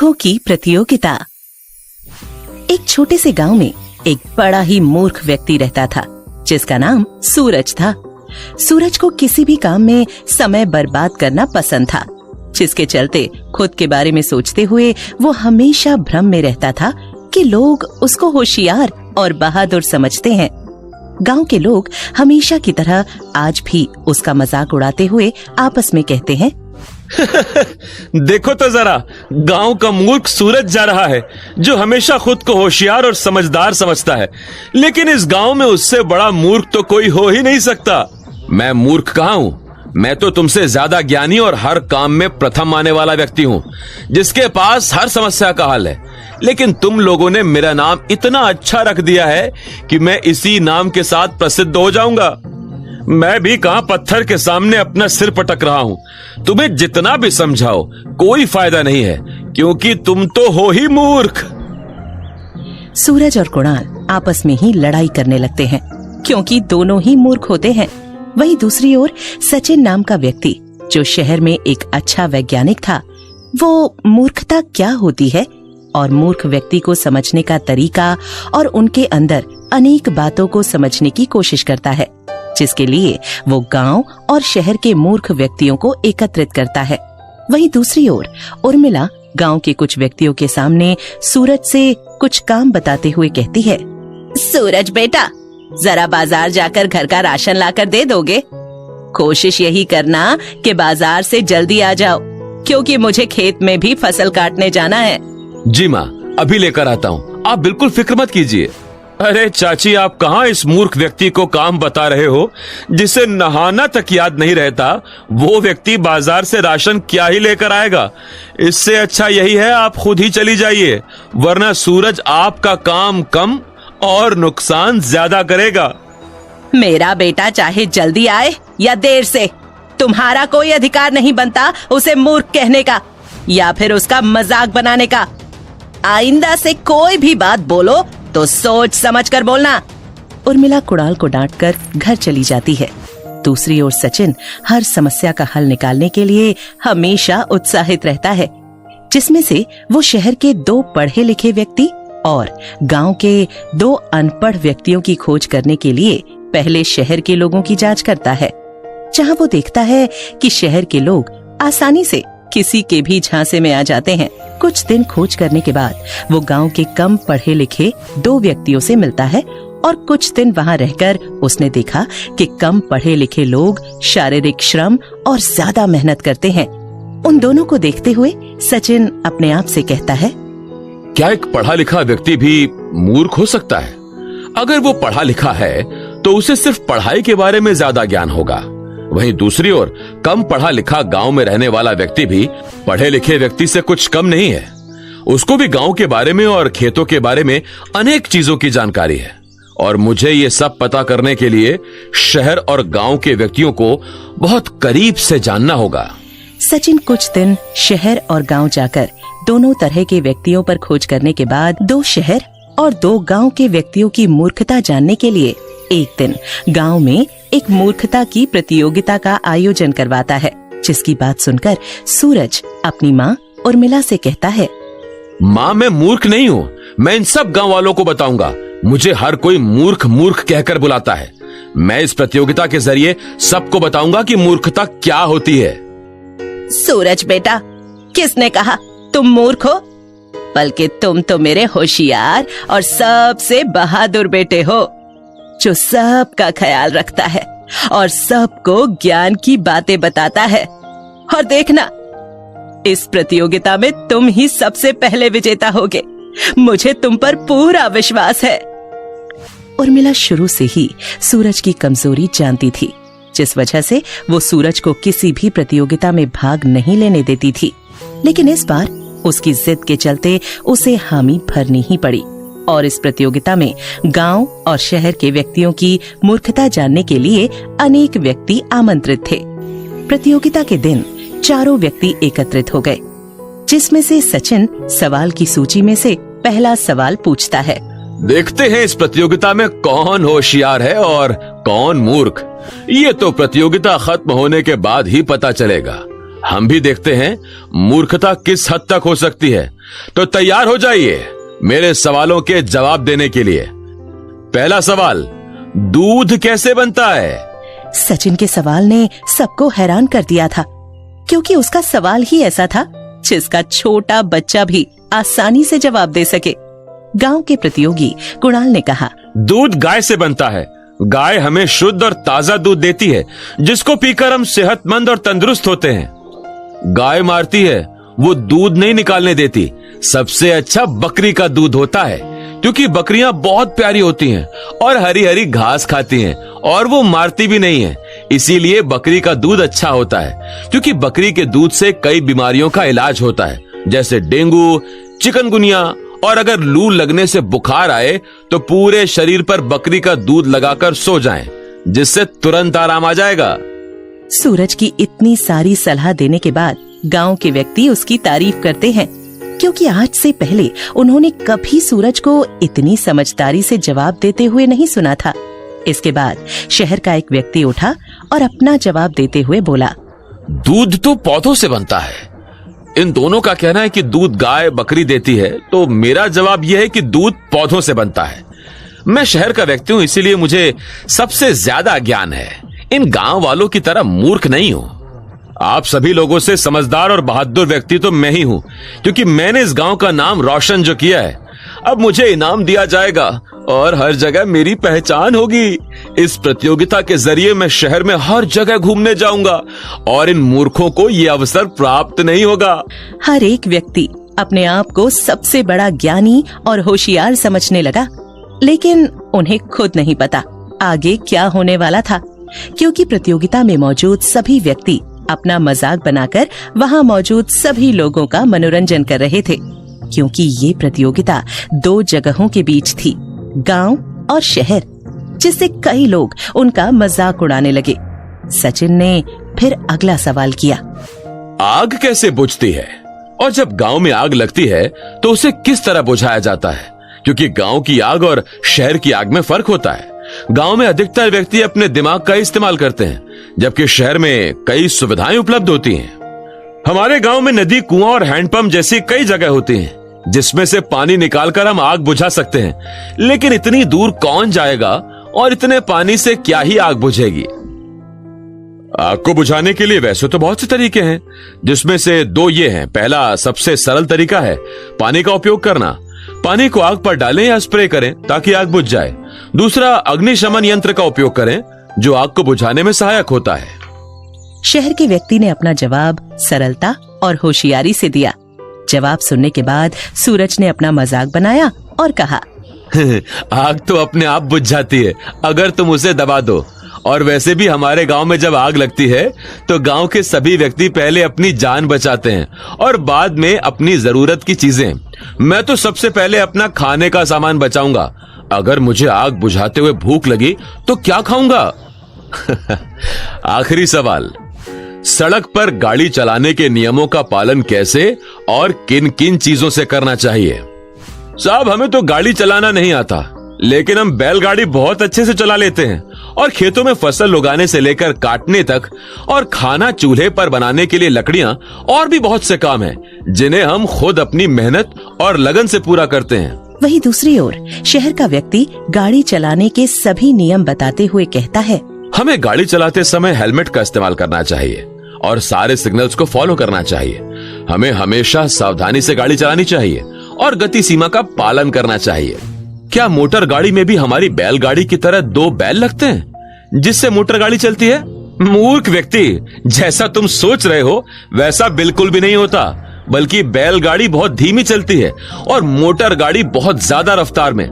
मूर्खों की प्रतियोगिता। एक छोटे से गांव में एक बड़ा ही मूर्ख व्यक्ति रहता था जिसका नाम सूरज था। सूरज को किसी भी काम में समय बर्बाद करना पसंद था, जिसके चलते खुद के बारे में सोचते हुए वो हमेशा भ्रम में रहता था कि लोग उसको होशियार और बहादुर समझते हैं। गांव के लोग हमेशा की तरह आज भी उसका मजाक उड़ाते हुए आपस में कहते हैं, देखो तो जरा, गांव का मूर्ख सूरज जा रहा है जो हमेशा खुद को होशियार और समझदार समझता है, लेकिन इस गांव में उससे बड़ा मूर्ख तो कोई हो ही नहीं सकता। मैं मूर्ख कहाँ हूँ? मैं तो तुमसे ज्यादा ज्ञानी और हर काम में प्रथम आने वाला व्यक्ति हूँ, जिसके पास हर समस्या का हल है। लेकिन तुम लोगों ने मेरा नाम इतना अच्छा रख दिया है कि मैं इसी नाम के साथ प्रसिद्ध हो जाऊंगा। मैं भी कहां पत्थर के सामने अपना सिर पटक रहा हूं। तुम्हें जितना भी समझाओ कोई फायदा नहीं है, क्योंकि तुम तो हो ही मूर्ख। सूरज और कुणाल आपस में ही लड़ाई करने लगते हैं, क्योंकि दोनों ही मूर्ख होते हैं। वहीं दूसरी ओर सचिन नाम का व्यक्ति, जो शहर में एक अच्छा वैज्ञानिक था, वो मूर्खता क्या होती है और मूर्ख व्यक्ति को समझने का तरीका और उनके अंदर अनेक बातों को समझने की कोशिश करता है, जिसके लिए वो गांव और शहर के मूर्ख व्यक्तियों को एकत्रित करता है। वहीं दूसरी ओर उर्मिला गांव के कुछ व्यक्तियों के सामने सूरज से कुछ काम बताते हुए कहती है, सूरज बेटा, जरा बाजार जाकर घर का राशन लाकर दे दोगे? कोशिश यही करना कि बाजार से जल्दी आ जाओ, क्योंकि मुझे खेत में भी फसल काटने जाना है। जी माँ, अभी लेकर आता हूँ, आप बिल्कुल फिक्र मत कीजिए। अरे चाची, आप कहाँ इस मूर्ख व्यक्ति को काम बता रहे हो जिसे नहाना तक याद नहीं रहता? वो व्यक्ति बाजार से राशन क्या ही लेकर आएगा। इससे अच्छा यही है आप खुद ही चली जाइए, वरना सूरज आपका काम कम और नुकसान ज्यादा करेगा। मेरा बेटा चाहे जल्दी आए या देर से, तुम्हारा कोई अधिकार नहीं बनता उसे मूर्ख कहने का या फिर उसका मजाक बनाने का। आइंदा से कोई भी बात बोलो तो सोच समझ कर बोलना। उर्मिला कुणाल को डांटकर घर चली जाती है। दूसरी ओर सचिन हर समस्या का हल निकालने के लिए हमेशा उत्साहित रहता है, जिसमें से वो शहर के 2 पढ़े लिखे व्यक्ति और गांव के 2 अनपढ़ व्यक्तियों की खोज करने के लिए पहले शहर के लोगों की जांच करता है, जहां वो देखता है कि शहर के लोग आसानी से किसी के भी झांसे में आ जाते हैं। कुछ दिन खोज करने के बाद वो गांव के कम पढ़े लिखे 2 व्यक्तियों से मिलता है और कुछ दिन वहां रहकर उसने देखा कि कम पढ़े लिखे लोग शारीरिक श्रम और ज्यादा मेहनत करते हैं। उन दोनों को देखते हुए सचिन अपने आप से कहता है, क्या एक पढ़ा लिखा व्यक्ति भी मूर्ख हो सकता है? अगर वो पढ़ा लिखा है तो उसे सिर्फ पढ़ाई के बारे में ज्यादा ज्ञान होगा। वहीं दूसरी ओर कम पढ़ा लिखा गांव में रहने वाला व्यक्ति भी पढ़े लिखे व्यक्ति से कुछ कम नहीं है। उसको भी गांव के बारे में और खेतों के बारे में अनेक चीजों की जानकारी है, और मुझे ये सब पता करने के लिए शहर और गांव के व्यक्तियों को बहुत करीब से जानना होगा। सचिन कुछ दिन शहर और गांव जाकर दोनों तरह के व्यक्तियों पर खोज करने के बाद 2 शहर और 2 गांव के व्यक्तियों की मूर्खता जानने के लिए एक दिन गांव में एक मूर्खता की प्रतियोगिता का आयोजन करवाता है, जिसकी बात सुनकर सूरज अपनी माँ उर्मिला से कहता है, माँ, मैं मूर्ख नहीं हूँ। मैं इन सब गांव वालों को बताऊंगा। मुझे हर कोई मूर्ख मूर्ख कहकर बुलाता है। मैं इस प्रतियोगिता के जरिए सबको बताऊंगा कि मूर्खता क्या होती है। सूरज बेटा, किसने कहा तुम मूर्ख हो? बल्कि तुम तो मेरे होशियार और सबसे बहादुर बेटे हो, जो सबका ख्याल रखता है और सबको ज्ञान की बातें बताता है। और देखना, इस प्रतियोगिता में तुम ही सबसे पहले विजेता होगे। मुझे तुम पर पूरा विश्वास है। उर्मिला शुरू से ही सूरज की कमजोरी जानती थी, जिस वजह से वो सूरज को किसी भी प्रतियोगिता में भाग नहीं लेने देती थी। लेकिन इस बार उसकी जिद के चलते उसे हामी भरनी ही पड़ी और इस प्रतियोगिता में गांव और शहर के व्यक्तियों की मूर्खता जानने के लिए अनेक व्यक्ति आमंत्रित थे। प्रतियोगिता के दिन 4 व्यक्ति एकत्रित हो गए, जिसमें से सचिन सवाल की सूची में से पहला सवाल पूछता है। देखते हैं इस प्रतियोगिता में कौन होशियार है और कौन मूर्ख। ये तो प्रतियोगिता खत्म होने के बाद ही पता चलेगा। हम भी देखते हैं मूर्खता किस हद तक हो सकती है। तो तैयार हो जाइए मेरे सवालों के जवाब देने के लिए। पहला सवाल, दूध कैसे बनता है? सचिन के सवाल ने सबको हैरान कर दिया था, क्योंकि उसका सवाल ही ऐसा था जिसका छोटा बच्चा भी आसानी से जवाब दे सके। गांव के प्रतियोगी कुणाल ने कहा, दूध गाय से बनता है। गाय हमें शुद्ध और ताजा दूध देती है, जिसको पीकर हम सेहतमंद और तंदुरुस्त होते हैं। गाय मारती है, वो दूध नहीं निकालने देती। सबसे अच्छा बकरी का दूध होता है, क्योंकि बकरियां बहुत प्यारी होती हैं और हरी हरी घास खाती हैं और वो मारती भी नहीं है। इसीलिए बकरी का दूध अच्छा होता है, क्योंकि बकरी के दूध से कई बीमारियों का इलाज होता है, जैसे डेंगू, चिकनगुनिया, और अगर लू लगने से बुखार आए तो पूरे शरीर पर बकरी का दूध लगाकर सो जाएं, जिससे तुरंत आराम आ जाएगा। सूरज की इतनी सारी सलाह देने के बाद गांव के व्यक्ति उसकी तारीफ करते हैं, क्योंकि आज से पहले उन्होंने कभी सूरज को इतनी समझदारी से जवाब देते हुए नहीं सुना था। इसके बाद शहर का एक व्यक्ति उठा और अपना जवाब देते हुए बोला, दूध तो पौधों से बनता है। इन दोनों का कहना है कि दूध गाय बकरी देती है, तो मेरा जवाब यह है कि दूध पौधों से बनता है। मैं शहर का व्यक्ति हूं, इसीलिए मुझे सबसे ज्यादा ज्ञान है। इन गांव वालों की तरह मूर्ख नहीं हूं। आप सभी लोगों से समझदार और बहादुर व्यक्ति तो मैं ही हूं, क्योंकि मैंने इस गांव का नाम रोशन जो किया है। अब मुझे इनाम दिया जाएगा और हर जगह मेरी पहचान होगी। इस प्रतियोगिता के जरिए मैं शहर में हर जगह घूमने जाऊंगा और इन मूर्खों को ये अवसर प्राप्त नहीं होगा। हर एक व्यक्ति अपने आप को सबसे बड़ा ज्ञानी और होशियार समझने लगा, लेकिन उन्हें खुद नहीं पता आगे क्या होने वाला था, क्योंकि प्रतियोगिता में मौजूद सभी व्यक्ति अपना मजाक बनाकर वहां मौजूद सभी लोगों का मनोरंजन कर रहे थे, क्योंकि ये प्रतियोगिता 2 जगहों के बीच थी, गांव और शहर, जिससे कई लोग उनका मजाक उड़ाने लगे। सचिन ने फिर अगला सवाल किया, आग कैसे बुझती है? और जब गांव में आग लगती है तो उसे किस तरह बुझाया जाता है? क्योंकि गांव की आग और शहर की आग में फर्क होता है। गांव में अधिकतर व्यक्ति अपने दिमाग का इस्तेमाल करते हैं, जबकि शहर में कई सुविधाएं उपलब्ध होती हैं। हमारे गांव में नदी, कुआं और हैंडपंप जैसी कई जगह होती हैं, जिसमें से पानी निकालकर हम आग बुझा सकते हैं। लेकिन इतनी दूर कौन जाएगा और इतने पानी से क्या ही आग बुझेगी? आग को बुझाने के लिए वैसे तो बहुत से तरीके हैं, जिसमें से 2 ये हैं। पहला सबसे सरल तरीका है पानी का उपयोग करना। पानी को आग पर डालें या स्प्रे करें ताकि आग बुझ जाए। दूसरा, अग्निशमन यंत्र का उपयोग करें, जो आग को बुझाने में सहायक होता है। शहर के व्यक्ति ने अपना जवाब सरलता और होशियारी से दिया। जवाब सुनने के बाद सूरज ने अपना मजाक बनाया और कहा, आग तो अपने आप बुझ जाती है अगर तुम उसे दबा दो। और वैसे भी हमारे गांव में जब आग लगती है तो गांव के सभी व्यक्ति पहले अपनी जान बचाते हैं और बाद में अपनी जरूरत की चीजें। मैं तो सबसे पहले अपना खाने का सामान बचाऊंगा। अगर मुझे आग बुझाते हुए भूख लगी तो क्या खाऊंगा? आखिरी सवाल, सड़क पर गाड़ी चलाने के नियमों का पालन कैसे और किन किन चीजों से करना चाहिए? साहब, हमें तो गाड़ी चलाना नहीं आता, लेकिन हम बैलगाड़ी बहुत अच्छे से चला लेते हैं और खेतों में फसल उगाने से लेकर काटने तक और खाना चूल्हे पर बनाने के लिए लकड़ियां और भी बहुत से काम हैं, जिन्हें हम खुद अपनी मेहनत और लगन से पूरा करते हैं। वहीं दूसरी ओर शहर का व्यक्ति गाड़ी चलाने के सभी नियम बताते हुए कहता है, हमें गाड़ी चलाते समय हेलमेट का इस्तेमाल करना चाहिए और सारे सिग्नल्स को फॉलो करना चाहिए। हमें हमेशा सावधानी से गाड़ी चलानी चाहिए और गति सीमा का पालन करना चाहिए। क्या मोटर गाड़ी में भी हमारी बैलगाड़ी की तरह 2 बैल लगते हैं जिससे मोटर गाड़ी चलती है? मूर्ख व्यक्ति, जैसा तुम सोच रहे हो वैसा बिल्कुल भी नहीं होता, बल्कि बैलगाड़ी बहुत धीमी चलती है और मोटर गाड़ी बहुत ज्यादा रफ्तार में।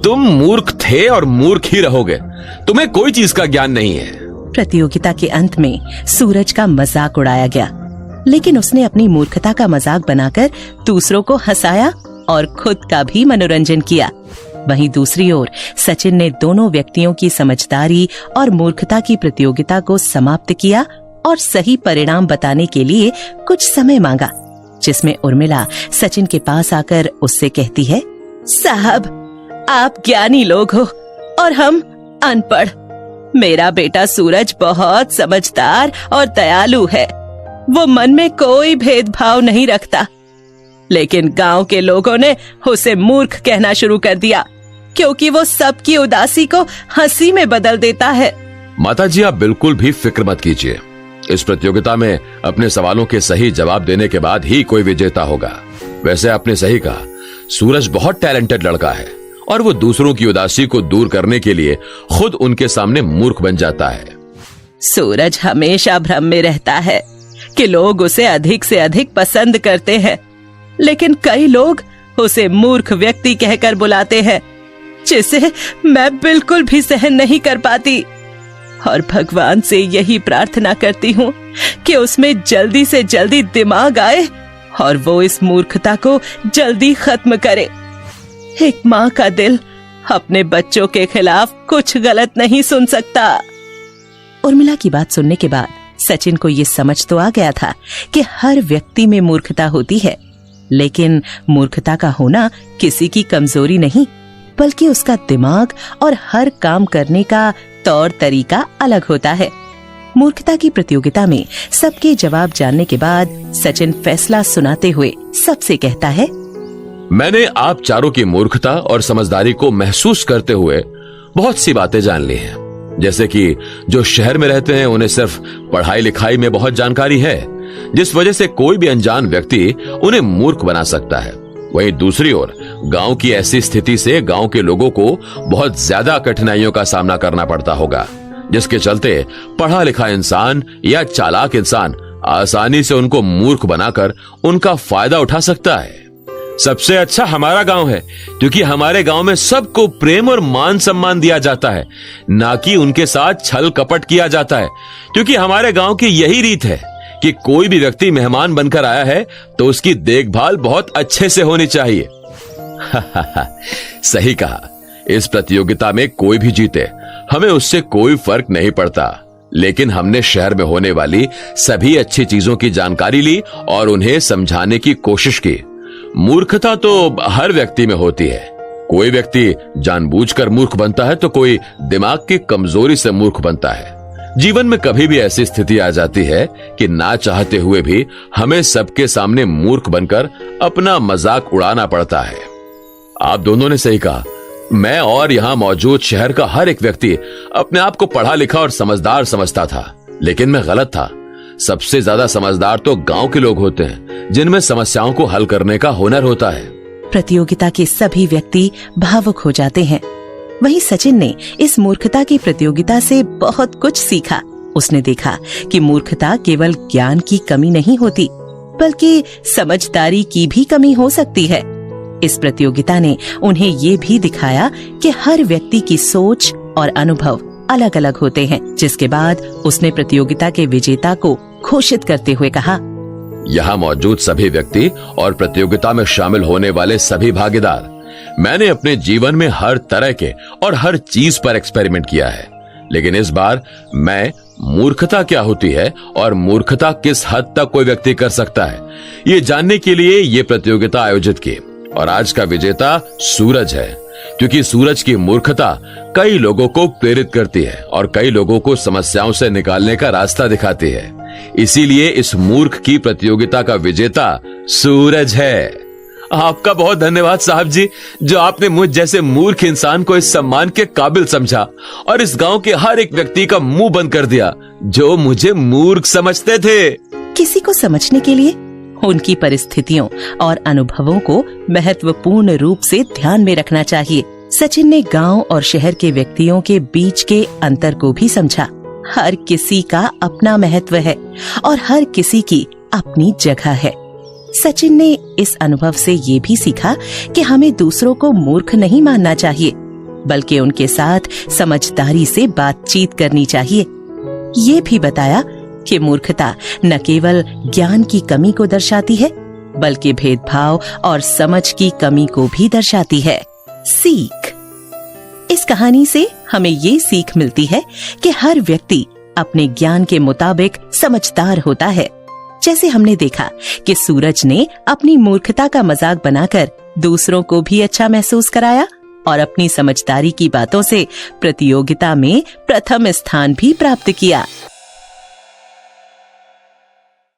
तुम मूर्ख थे और मूर्ख ही रहोगे। तुम्हें कोई चीज का ज्ञान नहीं है। प्रतियोगिता के अंत में सूरज का मजाक उड़ाया गया, लेकिन उसने अपनी मूर्खता का मजाक बनाकर दूसरों को हंसाया और खुद का भी मनोरंजन किया। वहीं दूसरी ओर सचिन ने दोनों व्यक्तियों की समझदारी और मूर्खता की प्रतियोगिता को समाप्त किया और सही परिणाम बताने के लिए कुछ समय मांगा, जिसमें उर्मिला सचिन के पास आकर उससे कहती है, साहब, आप ज्ञानी लोग हो और हम अनपढ़। मेरा बेटा सूरज बहुत समझदार और दयालु है। वो मन में कोई भेदभाव नहीं रखता। लेकिन गांव के लोगों ने उसे मूर्ख कहना शुरू कर दिया, क्योंकि वो सबकी उदासी को हंसी में बदल देता है। माता जी, आप बिल्कुल भी फिक्र मत कीजिए। इस प्रतियोगिता में अपने सवालों के सही जवाब देने के बाद ही कोई विजेता होगा। वैसे आपने सही कहा, सूरज बहुत टैलेंटेड लड़का है और वो दूसरों की उदासी को दूर करने के लिए खुद उनके सामने मूर्ख बन जाता है। सूरज हमेशा भ्रम में रहता है कि लोग उसे अधिक से अधिक पसंद करते हैं, लेकिन कई लोग उसे मूर्ख व्यक्ति कहकर बुलाते हैं, जिसे मैं बिल्कुल भी सहन नहीं कर पाती। और भगवान से यही प्रार्थना करती हूँ कि उसमें जल्दी से जल्दी दिमाग आए और वो इस मूर्खता को जल्दी खत्म करे। एक माँ का दिल अपने बच्चों के खिलाफ कुछ गलत नहीं सुन सकता। उर्मिला की बात सुनने के बाद सचिन को ये समझ तो आ गया था कि हर व्यक्ति में मूर्खता होती है, लेकिन मूर्खता का होना किसी की कमजोरी नहीं, बल्कि उसका दिमाग और हर काम करने का तौर तरीका अलग होता है। मूर्खता की प्रतियोगिता में सबके जवाब जानने के बाद सचिन फैसला सुनाते हुए सबसे कहता है, मैंने आप चारों की मूर्खता और समझदारी को महसूस करते हुए बहुत सी बातें जान ली हैं। जैसे कि जो शहर में रहते हैं उन्हें सिर्फ पढ़ाई लिखाई में बहुत जानकारी है, जिस वजह से कोई भी अनजान व्यक्ति उन्हें मूर्ख बना सकता है। वहीं दूसरी ओर गांव की ऐसी स्थिति से गांव के लोगों को बहुत ज्यादा कठिनाइयों का सामना करना पड़ता होगा, जिसके चलते पढ़ा लिखा इंसान या चालाक इंसान आसानी से उनको मूर्ख बनाकर उनका फायदा उठा सकता है। सबसे अच्छा हमारा गांव है, क्योंकि हमारे गांव में सबको प्रेम और मान सम्मान दिया जाता है, ना कि उनके साथ छल कपट किया जाता है। क्योंकि हमारे गांव की यही रीत है कि कोई भी व्यक्ति मेहमान बनकर आया है तो उसकी देखभाल बहुत अच्छे से होनी चाहिए। सही कहा। इस प्रतियोगिता में कोई भी जीते, हमें उससे कोई फर्क नहीं पड़ता, लेकिन हमने शहर में होने वाली सभी अच्छी चीजों की जानकारी ली और उन्हें समझाने की कोशिश की। मूर्खता तो हर व्यक्ति में होती है। कोई व्यक्ति जानबूझकर मूर्ख बनता है तो कोई दिमाग की कमजोरी से मूर्ख बनता है। जीवन में कभी भी ऐसी स्थिति आ जाती है कि ना चाहते हुए भी हमें सबके सामने मूर्ख बनकर अपना मजाक उड़ाना पड़ता है। आप दोनों ने सही कहा। मैं और यहाँ मौजूद शहर का हर एक व्यक्ति अपने आप को पढ़ा लिखा और समझदार समझता था, लेकिन मैं गलत था। सबसे ज्यादा समझदार तो गांव के लोग होते हैं, जिनमें समस्याओं को हल करने का हुनर होता है। प्रतियोगिता के सभी व्यक्ति भावुक हो जाते हैं। वहीं सचिन ने इस मूर्खता की प्रतियोगिता से बहुत कुछ सीखा। उसने देखा कि मूर्खता केवल ज्ञान की कमी नहीं होती, बल्कि समझदारी की भी कमी हो सकती है। इस प्रतियोगिता ने उन्हें ये भी दिखाया कि हर व्यक्ति की सोच और अनुभव अलग अलग होते हैं, जिसके बाद उसने प्रतियोगिता के विजेता को घोषित करते हुए कहा, यहाँ मौजूद सभी व्यक्ति और प्रतियोगिता में शामिल होने वाले सभी भागीदार, मैंने अपने जीवन में हर तरह के और हर चीज पर एक्सपेरिमेंट किया है, लेकिन इस बार मैं मूर्खता क्या होती है और मूर्खता किस हद तक कोई व्यक्ति कर सकता है, ये जानने के लिए ये प्रतियोगिता आयोजित की। और आज का विजेता सूरज है, क्योंकि सूरज की मूर्खता कई लोगों को प्रेरित करती है और कई लोगों को समस्याओं से निकालने का रास्ता दिखाती है। इसीलिए इस मूर्ख की प्रतियोगिता का विजेता सूरज है। आपका बहुत धन्यवाद साहब जी, जो आपने मुझ जैसे मूर्ख इंसान को इस सम्मान के काबिल समझा और इस गांव के हर एक व्यक्ति का मुंह बंद कर दिया जो मुझे मूर्ख समझते थे। किसी को समझने के लिए उनकी परिस्थितियों और अनुभवों को महत्वपूर्ण रूप से ध्यान में रखना चाहिए। सचिन ने गांव और शहर के व्यक्तियों के बीच के अंतर को भी समझा। हर किसी का अपना महत्व है और हर किसी की अपनी जगह है। सचिन ने इस अनुभव से ये भी सीखा कि हमें दूसरों को मूर्ख नहीं मानना चाहिए, बल्कि उनके साथ समझदारी से बातचीत करनी चाहिए। ये भी बताया कि मूर्खता न केवल ज्ञान की कमी को दर्शाती है, बल्कि भेदभाव और समझ की कमी को भी दर्शाती है। सीख। इस कहानी से हमें ये सीख मिलती है कि हर व्यक्ति अपने ज्ञान के मुताबिक समझदार होता है। जैसे हमने देखा कि सूरज ने अपनी मूर्खता का मजाक बनाकर दूसरों को भी अच्छा महसूस कराया और अपनी समझदारी की बातों से प्रतियोगिता में प्रथम स्थान भी प्राप्त किया।